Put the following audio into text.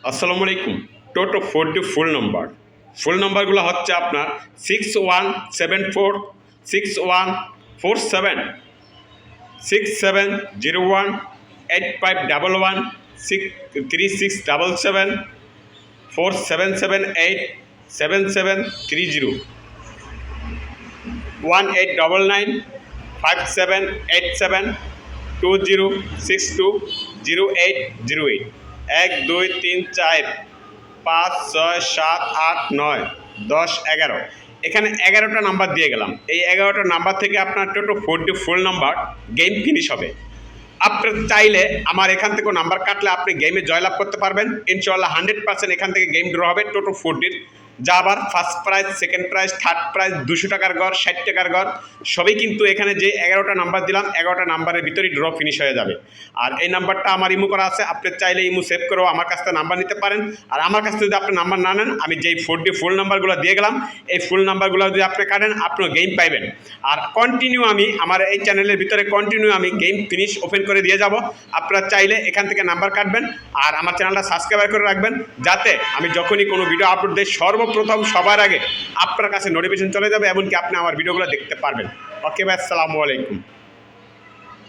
আসসালামু আলাইকুম। টোটো 4D ফুল নাম্বারগুলো হচ্ছে আপনার 6174 6147 6701 8511 3677 4778 7730 1899 5787 2062 0808 1 2 3 4 5 6 7 8 9 10 11 এখানে 11টা নাম্বার দিয়ে গেলাম। এই 11টা নাম্বার থেকে আপনার টোটো 4D ফুল নাম্বার গেম ফিনিশ হবে। আপনার চাইলে আমার এখান থেকেও নাম্বার কাটলে আপনি গেমে জয়লাভ করতে পারবেন ইনশাআল্লাহ। 100% এখান থেকে গেম ড্র হবে টোটো 4Dর। যা আবার first prize, second prize, third prize, 200 টাকার ঘর, 60 টাকার ঘর সবই কিন্তু এখানে যে 11টা নাম্বার দিলাম 11টা নাম্বারের ভিতরেই ড্র ফিনিশ হয়ে যাবে। আর এই নাম্বারটা আমার ইমো করা আছে, আপনি চাইলে ইমো সেভ করেও আমার কাছ থেকে নাম্বার নিতে পারেন। আর আমার কাছ থেকে যদি আপনি নাম্বার না নেন, আমি যেই 4D ফুল নাম্বারগুলো দিয়ে গেলাম এই ফুল নাম্বারগুলো যদি আপনি কাটেন আপনিও গেম পাইবেন। আর কন্টিনিউ আমি আমার এই চ্যানেলের ভিতরে আমি গেম ফিনিশ ওপেন করে দিয়ে যাব। আপনারা চাইলে এখান থেকে নাম্বার কাটবেন আর আমার চ্যানেলটা সাবস্ক্রাইব করে রাখবেন, যাতে আমি যখনই কোনো ভিডিও আপলোড দিই সর্বপ্রথম সবার আগে আপনার কাছে নোটিফিকেশন চলে যাবে, এমনকি আপনি আমার ভিডিওগুলো দেখতে পারবেন। ওকে ভাই, আসসালামু আলাইকুম।